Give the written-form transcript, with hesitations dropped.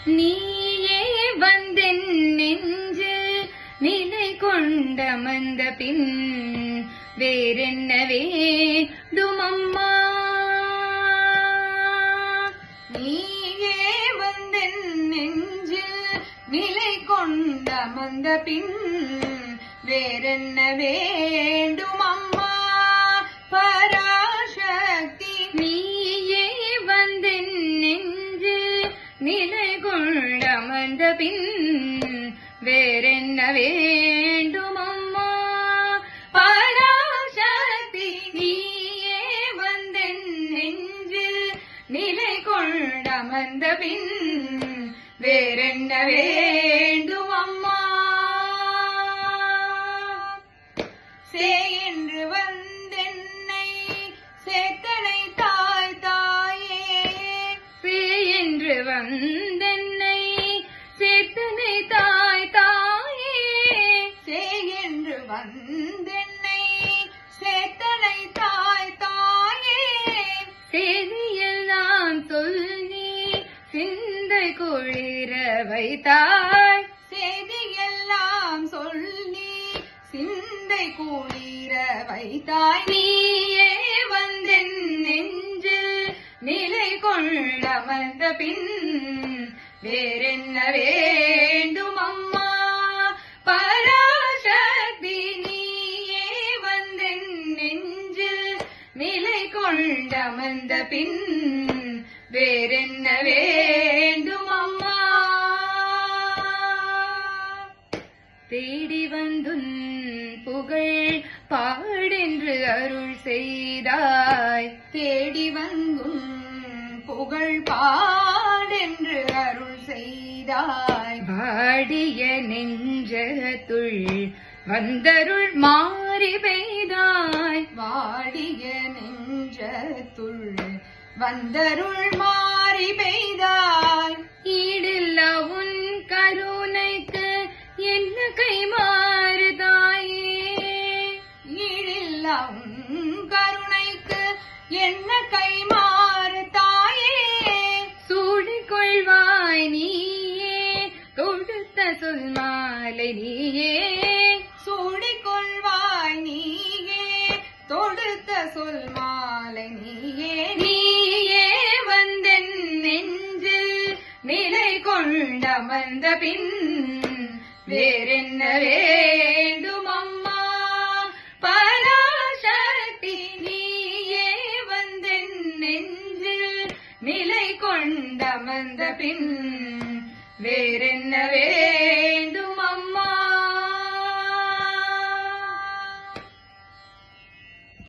நீயே வந்தென் நெஞ்சில் நிலை கொண்டமர்ந்த பின் வேறென்ன வேண்டுமம்மா. நீயே வந்தென் நெஞ்சில் நிலை கொண்டமர்ந்த பின் வேறென்ன வேண்டுமம்மா. பராசக்தி நீயே வந்தென் நெஞ்சில் நிலை கொண்டமர்ந்த பின் வேறென்ன வேண்டுமம்மா. பராசக்தி நீயே வந்தென் நெஞ்சில் நிலை கொண்டமர்ந்த பின் வேறென்ன வேண்டுமம்மா. சேயென்று வந்தென்னை சேத்தனை தாய் தாயே. சேயென்று வந்தென்னை சேத்தனை தாய் தாயே. சேயென்று வந்தென்னை சேத்தனை தாய் தாயே. செய்தியில் நான் சொல்லி சிந்தை குளிர வைத்தாய். செய்தியெல்லாம் சொல்லி சிந்தை குளிர வைத்தாய். நீயே வந்தென் நெஞ்சில் நிலை கொண்டமர்ந்த பின் வேறென்ன வேண்டுமம்மா. பராசக்தி நீயே வந்தென் நெஞ்சில் நிலை கொண்டமர்ந்த பின் வேறென்ன வேண்டுமம்மா. தேடி வந்துன் புகழ் பாடென்று அருள் செய்தாய். தேடி வந்துன் புகழ் பாடென்று அருள் செய்தாய். வாடிய நெஞ்சத்துள் வந்தருள் மாறி பெய்தாய். வாடிய நெஞ்சத்துள் வந்தருள் மாறி பெய்தாய். ஈடில்லா உன் கருணைக்கு என்ன கைமாறுதாயே. ஈடில்லா உன் கருணைக்கு என்ன கைமாறுதாயே. சூடிக்கொள்வாய் நீயே தொடுத்த சொல் மாலை நீயே. சூடிக்கொள்வாய் நீயே தொடுத்த சொல் மாலை நீயே. நீயே வந்தென் நெஞ்சில் நிலை கொண்டமர்ந்த பின் வேறென்ன வேண்டுமம்மா. பராசக்தி நீயே வந்தென் நெஞ்சில் நிலை கொண்டமர்ந்த பின் வேறென்ன